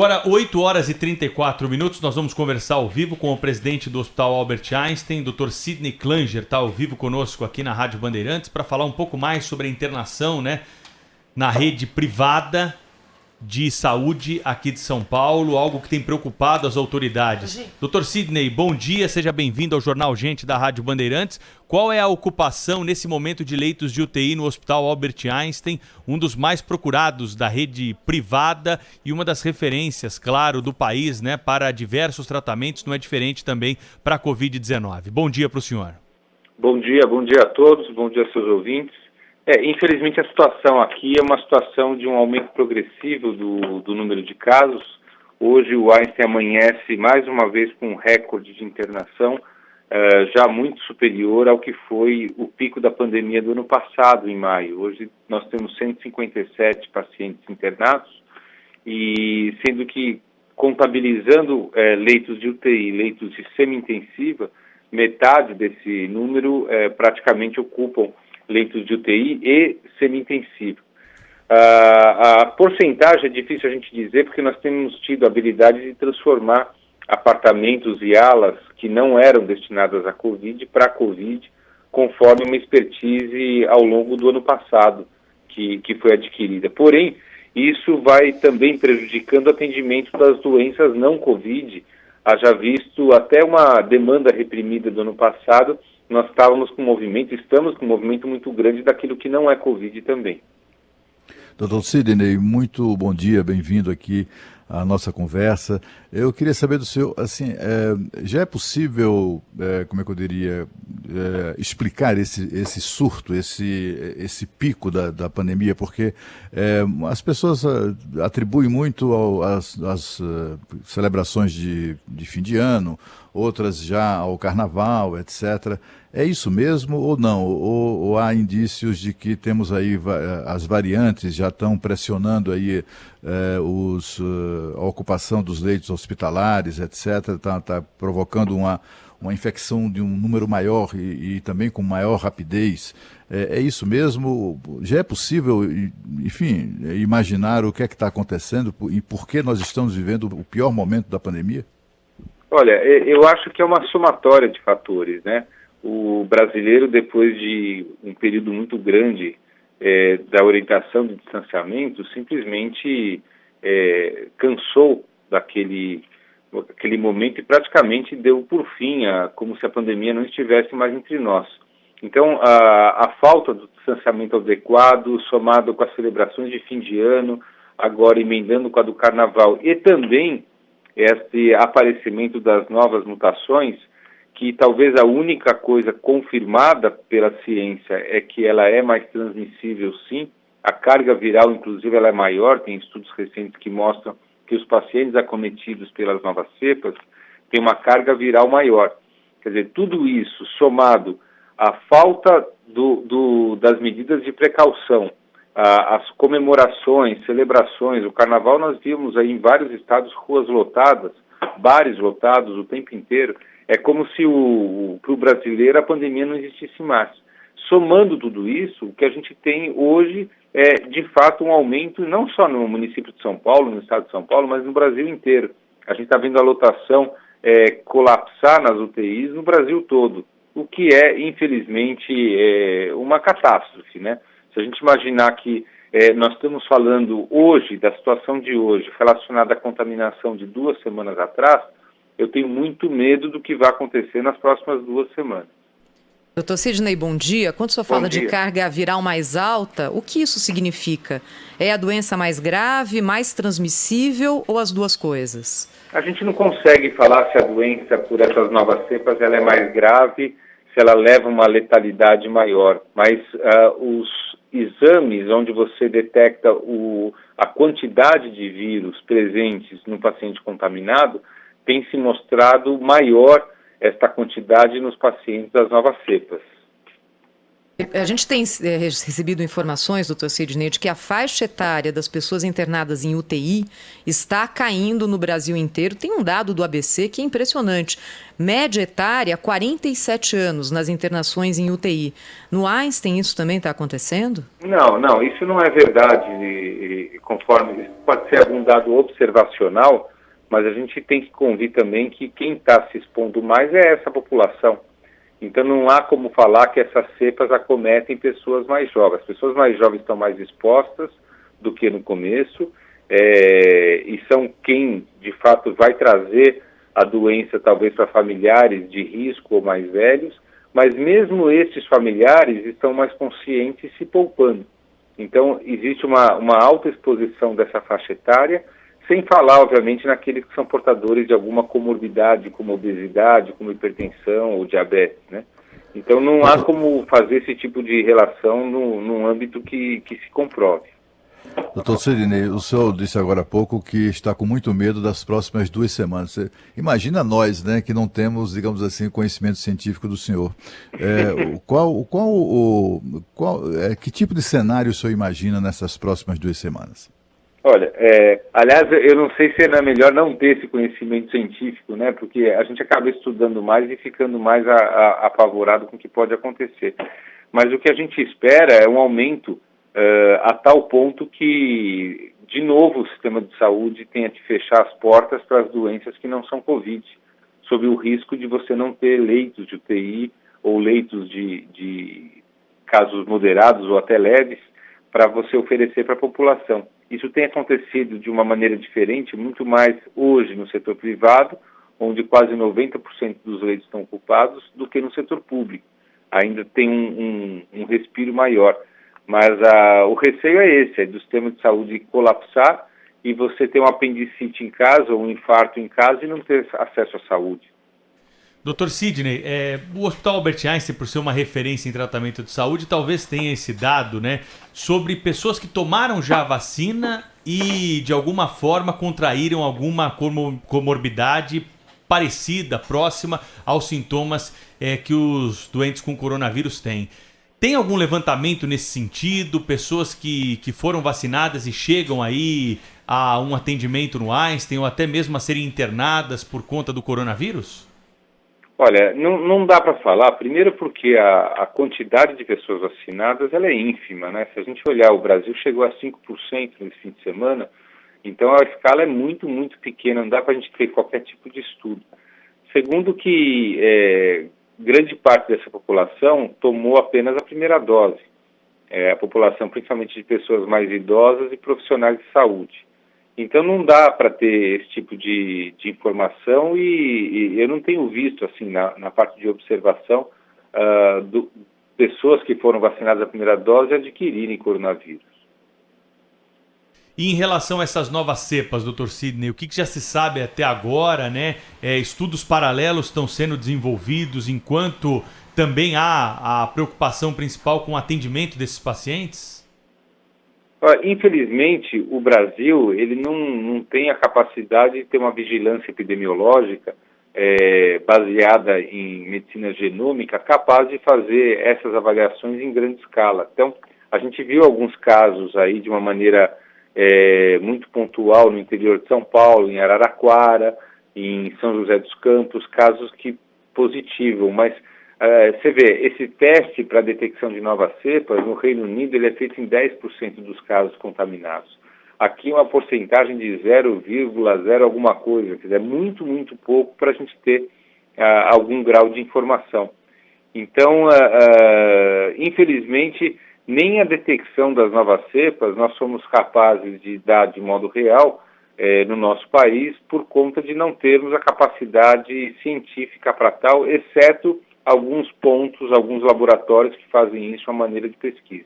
Agora, 8 horas e 34 minutos, nós vamos conversar ao vivo com o presidente do Hospital Albert Einstein, Dr. Sidney Klanger, está ao vivo conosco aqui na Rádio Bandeirantes para falar um pouco mais sobre a internação, na rede privada de saúde aqui de São Paulo, algo que tem preocupado as autoridades. Dr. Sidney, bom dia, seja bem-vindo ao Jornal Gente da Rádio Bandeirantes. Qual é a ocupação nesse momento de leitos de UTI no Hospital Albert Einstein, um dos mais procurados da rede privada e uma das referências, claro, do país, para diversos tratamentos, não é diferente também para a Covid-19. Bom dia para o senhor. Bom dia a todos, bom dia aos seus ouvintes. Infelizmente a situação aqui é uma situação de um aumento progressivo do número de casos. Hoje o Einstein amanhece mais uma vez com um recorde de internação, já muito superior ao que foi o pico da pandemia do ano passado, em maio. Hoje nós temos 157 pacientes internados, e sendo que, contabilizando leitos de UTI, leitos de semi-intensiva, metade desse número praticamente ocupam leitos de UTI e semi-intensivo. A porcentagem é difícil a gente dizer, porque nós temos tido a habilidade de transformar apartamentos e alas que não eram destinadas à Covid para a Covid, conforme uma expertise ao longo do ano passado que foi adquirida. Porém, isso vai também prejudicando o atendimento das doenças não Covid. Haja visto até uma demanda reprimida do ano passado, nós estamos com um movimento muito grande daquilo que não é Covid também. Dr. Sidney, muito bom dia, bem-vindo aqui à nossa conversa. Eu queria saber do senhor, assim, já é possível, como é que eu diria, explicar esse surto, esse pico da pandemia, porque as pessoas atribuem muito às celebrações de fim de ano, outras já ao carnaval, etc. É isso mesmo ou não? Ou há indícios de que temos aí as variantes já estão pressionando aí a ocupação dos leitos hospitalares, etc., está provocando uma infecção de um número maior e também com maior rapidez. É isso mesmo? Já é possível, enfim, imaginar o que é que está acontecendo e por que nós estamos vivendo o pior momento da pandemia? Olha, eu acho que é uma somatória de fatores, O brasileiro, depois de um período muito grande da orientação de distanciamento, simplesmente cansou daquele momento e praticamente deu por fim, como se a pandemia não estivesse mais entre nós. Então, a falta do distanciamento adequado, somado com as celebrações de fim de ano, agora emendando com a do carnaval, e também esse aparecimento das novas mutações, que talvez a única coisa confirmada pela ciência é que ela é mais transmissível, sim. A carga viral, inclusive, ela é maior. Tem estudos recentes que mostram que os pacientes acometidos pelas novas cepas têm uma carga viral maior. Quer dizer, tudo isso somado à falta das medidas de precaução, as comemorações, celebrações, o carnaval nós vimos aí em vários estados ruas lotadas, bares lotados o tempo inteiro. É como se para o brasileiro a pandemia não existisse mais. Somando tudo isso, o que a gente tem hoje é, de fato, um aumento, não só no município de São Paulo, no estado de São Paulo, mas no Brasil inteiro. A gente está vendo a lotação colapsar nas UTIs no Brasil todo, o que é, infelizmente, uma catástrofe, Se a gente imaginar que nós estamos falando hoje, da situação de hoje, relacionada à contaminação de 2 semanas atrás, eu tenho muito medo do que vai acontecer nas próximas 2 semanas. Dr. Sidney, bom dia. Quando o senhor fala de carga viral mais alta, o que isso significa? É a doença mais grave, mais transmissível ou as duas coisas? A gente não consegue falar se a doença por essas novas cepas ela é mais grave, se ela leva uma letalidade maior, mas os exames onde você detecta a quantidade de vírus presentes no paciente contaminado tem se mostrado maior esta quantidade nos pacientes das novas cepas. A gente tem recebido informações, doutor Sidney, de que a faixa etária das pessoas internadas em UTI está caindo no Brasil inteiro. Tem um dado do ABC que é impressionante. Média etária, 47 anos nas internações em UTI. No Einstein isso também está acontecendo? Não, isso não é verdade conforme pode ser algum dado observacional, mas a gente tem que convir também que quem está se expondo mais é essa população. Então não há como falar que essas cepas acometem pessoas mais jovens. As pessoas mais jovens estão mais expostas do que no começo, e são quem de fato vai trazer a doença talvez para familiares de risco ou mais velhos, mas mesmo estes familiares estão mais conscientes e se poupando. Então existe uma alta exposição dessa faixa etária, sem falar, obviamente, naqueles que são portadores de alguma comorbidade, como obesidade, como hipertensão ou diabetes, né? Então não há como fazer esse tipo de relação num âmbito que se comprove. Doutor Sidney, o senhor disse agora há pouco que está com muito medo das próximas 2 semanas. Você imagina nós, né, que não temos, digamos assim, conhecimento científico do senhor. Que tipo de cenário o senhor imagina nessas próximas 2 semanas? Olha, aliás, eu não sei se é melhor não ter esse conhecimento científico, né? Porque a gente acaba estudando mais e ficando mais apavorado com o que pode acontecer. Mas o que a gente espera é um aumento a tal ponto que, de novo, o sistema de saúde tenha que fechar as portas para as doenças que não são Covid, sob o risco de você não ter leitos de UTI ou leitos de casos moderados ou até leves para você oferecer para a população. Isso tem acontecido de uma maneira diferente, muito mais hoje no setor privado, onde quase 90% dos leitos estão ocupados, do que no setor público. Ainda tem um respiro maior. Mas o receio é esse, do sistema de saúde colapsar e você ter um apendicite em casa ou um infarto em casa e não ter acesso à saúde. Dr. Sidney, o Hospital Albert Einstein, por ser uma referência em tratamento de saúde, talvez tenha esse dado, né, sobre pessoas que tomaram já a vacina e, de alguma forma, contraíram alguma comorbidade parecida, próxima aos sintomas que os doentes com coronavírus têm. Tem algum levantamento nesse sentido? Pessoas que foram vacinadas e chegam aí a um atendimento no Einstein ou até mesmo a serem internadas por conta do coronavírus? Olha, não dá para falar, primeiro porque a quantidade de pessoas vacinadas ela é ínfima, né? Se a gente olhar, o Brasil chegou a 5% nesse fim de semana, então a escala é muito, muito pequena, não dá para a gente ter qualquer tipo de estudo. Segundo que grande parte dessa população tomou apenas a primeira dose, a população principalmente de pessoas mais idosas e profissionais de saúde. Então não dá para ter esse tipo de informação e eu não tenho visto assim na parte de observação pessoas que foram vacinadas a primeira dose adquirirem coronavírus. E em relação a essas novas cepas, Dr. Sidney, o que já se sabe até agora, né? Estudos paralelos estão sendo desenvolvidos enquanto também há a preocupação principal com o atendimento desses pacientes? Infelizmente, o Brasil ele não tem a capacidade de ter uma vigilância epidemiológica baseada em medicina genômica capaz de fazer essas avaliações em grande escala. Então, a gente viu alguns casos aí de uma maneira muito pontual no interior de São Paulo, em Araraquara, em São José dos Campos, casos que positivam, mas você vê, esse teste para detecção de novas cepas, no Reino Unido, ele é feito em 10% dos casos contaminados. Aqui uma porcentagem de 0,0 alguma coisa, quer dizer, é muito, muito pouco para a gente ter algum grau de informação. Então, infelizmente, nem a detecção das novas cepas nós somos capazes de dar de modo real no nosso país, por conta de não termos a capacidade científica para tal, exceto alguns pontos, alguns laboratórios que fazem isso a maneira de pesquisa.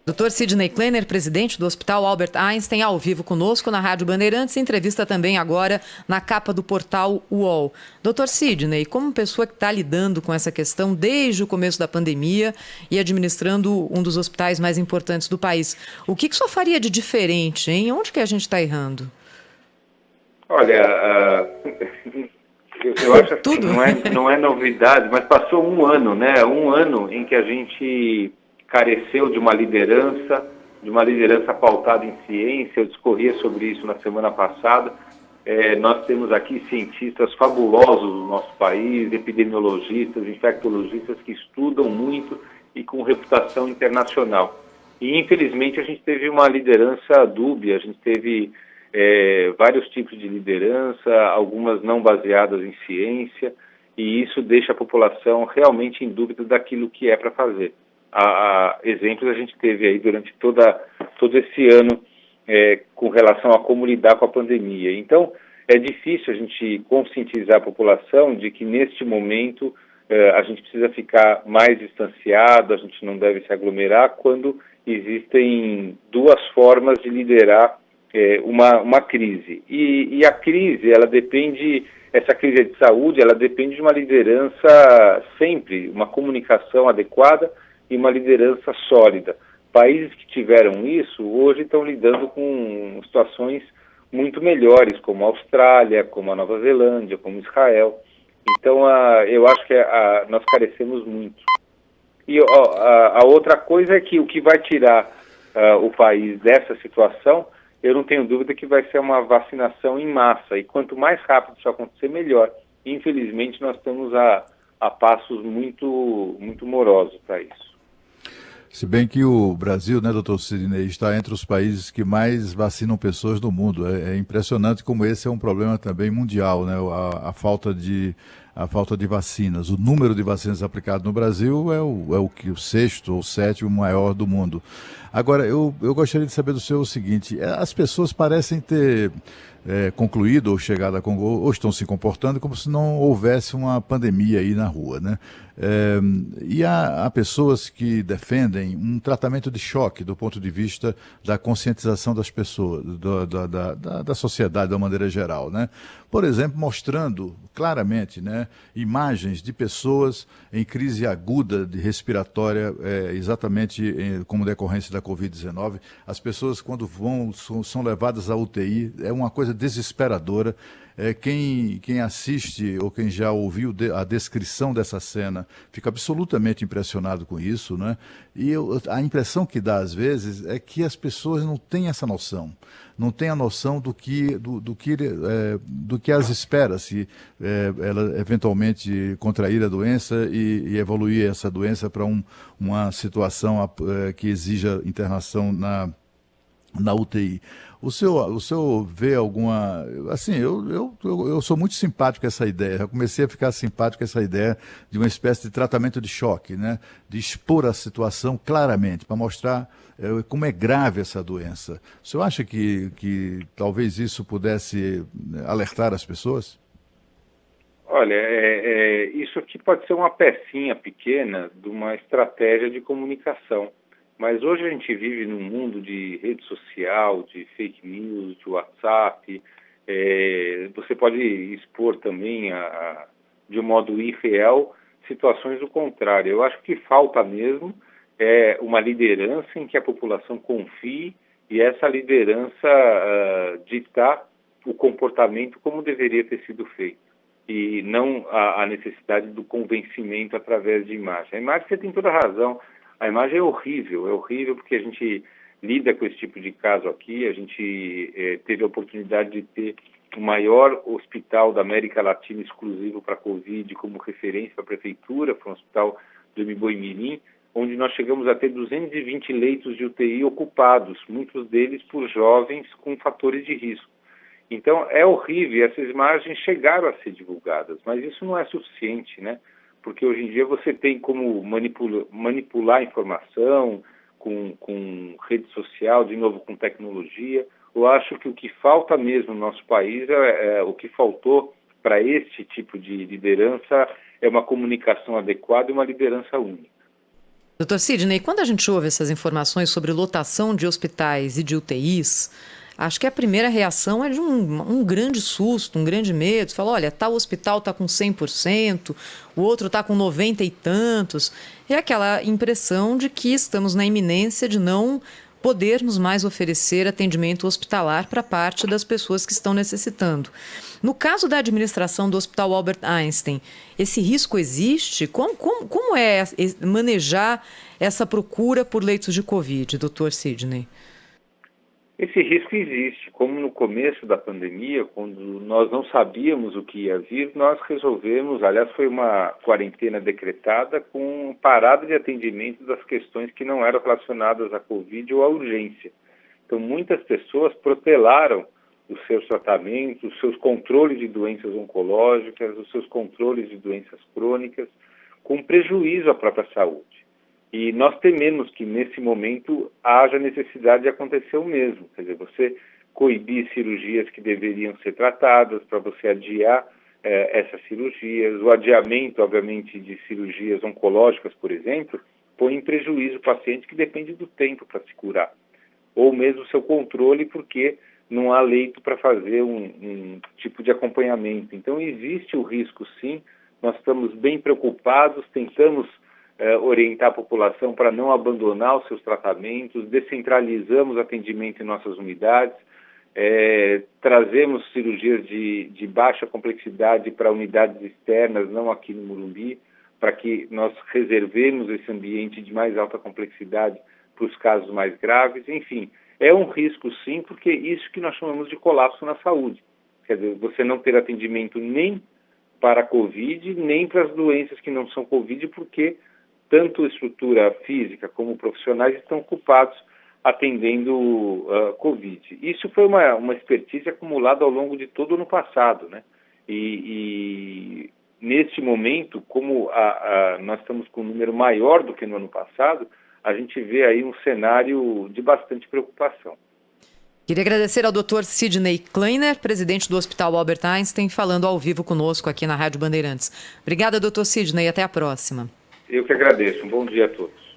Dr. Sidney Klenner, presidente do Hospital Albert Einstein, ao vivo conosco na Rádio Bandeirantes, entrevista também agora na capa do portal UOL. Dr. Sidney, como pessoa que está lidando com essa questão desde o começo da pandemia e administrando um dos hospitais mais importantes do país, o que o senhor faria de diferente, hein? Onde que a gente está errando? Olha, eu acho que não é novidade, mas passou um ano, né? Um ano em que a gente careceu de uma liderança pautada em ciência. Eu discorria sobre isso na semana passada. Nós temos aqui cientistas fabulosos no nosso país, epidemiologistas, infectologistas que estudam muito e com reputação internacional. E, infelizmente, a gente teve uma liderança dúbia, a gente teve vários tipos de liderança, algumas não baseadas em ciência, e isso deixa a população realmente em dúvida daquilo que é para fazer. Exemplos a gente teve aí durante todo esse ano com relação a como lidar com a pandemia. Então, é difícil a gente conscientizar a população de que, neste momento, a gente precisa ficar mais distanciado, a gente não deve se aglomerar, quando existem duas formas de liderar uma crise. E a crise, essa crise de saúde, ela depende de uma liderança sempre, uma comunicação adequada e uma liderança sólida. Países que tiveram isso, hoje estão lidando com situações muito melhores, como a Austrália, como a Nova Zelândia, como Israel. Então, eu acho que nós carecemos muito. E a outra coisa é que o que vai tirar o país dessa situação, eu não tenho dúvida que vai ser uma vacinação em massa. E quanto mais rápido isso acontecer, melhor. Infelizmente, nós estamos a passos muito, muito morosos para isso. Se bem que o Brasil, né, doutor Sidney, está entre os países que mais vacinam pessoas do mundo. É impressionante como esse é um problema também mundial, né? A falta de vacinas. O número de vacinas aplicadas no Brasil é o sexto ou sétimo maior do mundo. Agora, eu gostaria de saber do senhor o seguinte: as pessoas parecem ter concluído ou chegado ou estão se comportando como se não houvesse uma pandemia aí na rua, né? E há pessoas que defendem um tratamento de choque do ponto de vista da conscientização das pessoas, da sociedade de uma maneira geral, né? Por exemplo, mostrando claramente, né, imagens de pessoas em crise aguda de respiratória, exatamente como decorrência da Covid-19. As pessoas, quando são levadas à UTI, é uma coisa desesperadora. Quem assiste ou quem já ouviu a descrição dessa cena fica absolutamente impressionado com isso, né? E a impressão que dá às vezes é que as pessoas não têm essa noção, não têm a noção do que as espera se ela eventualmente contrair a doença e evoluir essa doença para uma situação que exija internação na UTI. O senhor vê alguma... Assim, eu sou muito simpático com essa ideia. Eu comecei a ficar simpático com essa ideia de uma espécie de tratamento de choque, né? De expor a situação claramente, para mostrar como é grave essa doença. O senhor acha que talvez isso pudesse alertar as pessoas? Olha, isso aqui pode ser uma pecinha pequena de uma estratégia de comunicação. Mas hoje a gente vive num mundo de rede social, de fake news, de WhatsApp. Você pode expor também, de um modo irreal, situações do contrário. Eu acho que falta mesmo uma liderança em que a população confie e essa liderança ditar o comportamento como deveria ter sido feito. E não a necessidade do convencimento através de imagem. A imagem, você tem toda a razão. A imagem é horrível porque a gente lida com esse tipo de caso aqui. A gente teve a oportunidade de ter o maior hospital da América Latina exclusivo para Covid como referência para a prefeitura, foi um hospital do Mboimirim, onde nós chegamos a ter 220 leitos de UTI ocupados, muitos deles por jovens com fatores de risco. Então, é horrível, essas imagens chegaram a ser divulgadas, mas isso não é suficiente, né? Porque hoje em dia você tem como manipular a informação com rede social, de novo com tecnologia. Eu acho que o que falta mesmo no nosso país, o que faltou para este tipo de liderança é uma comunicação adequada e uma liderança única. Doutor Sidney, quando a gente ouve essas informações sobre lotação de hospitais e de UTIs, acho que a primeira reação é de um grande susto, um grande medo. Você fala, olha, tal hospital está com 100%, o outro está com 90 e tantos. É aquela impressão de que estamos na iminência de não podermos mais oferecer atendimento hospitalar para parte das pessoas que estão necessitando. No caso da administração do Hospital Albert Einstein, esse risco existe? Como é manejar essa procura por leitos de Covid, doutor Sidney? Esse risco existe. Como no começo da pandemia, quando nós não sabíamos o que ia vir, nós resolvemos, aliás, foi uma quarentena decretada com parada de atendimento das questões que não eram relacionadas à Covid ou à urgência. Então, muitas pessoas protelaram os seus tratamentos, os seus controles de doenças oncológicas, os seus controles de doenças crônicas, com prejuízo à própria saúde. E nós tememos que, nesse momento, haja necessidade de acontecer o mesmo. Quer dizer, você coibir cirurgias que deveriam ser tratadas, para você adiar essas cirurgias. O adiamento, obviamente, de cirurgias oncológicas, por exemplo, põe em prejuízo o paciente que depende do tempo para se curar. Ou mesmo o seu controle, porque não há leito para fazer um tipo de acompanhamento. Então, existe o risco, sim. Nós estamos bem preocupados, tentamos orientar a população para não abandonar os seus tratamentos, descentralizamos atendimento em nossas unidades, trazemos cirurgias de baixa complexidade para unidades externas, não aqui no Morumbi, para que nós reservemos esse ambiente de mais alta complexidade para os casos mais graves. Enfim, é um risco sim, porque isso que nós chamamos de colapso na saúde. Quer dizer, você não ter atendimento nem para a Covid, nem para as doenças que não são Covid, porque tanto a estrutura física como profissionais estão ocupados atendendo Covid. Isso foi uma expertise acumulada ao longo de todo o ano passado, né? E neste momento, como nós estamos com um número maior do que no ano passado, a gente vê aí um cenário de bastante preocupação. Queria agradecer ao Dr. Sidney Kleiner, presidente do Hospital Albert Einstein, falando ao vivo conosco aqui na Rádio Bandeirantes. Obrigada, Dr. Sidney, até a próxima. Eu que agradeço. Um bom dia a todos.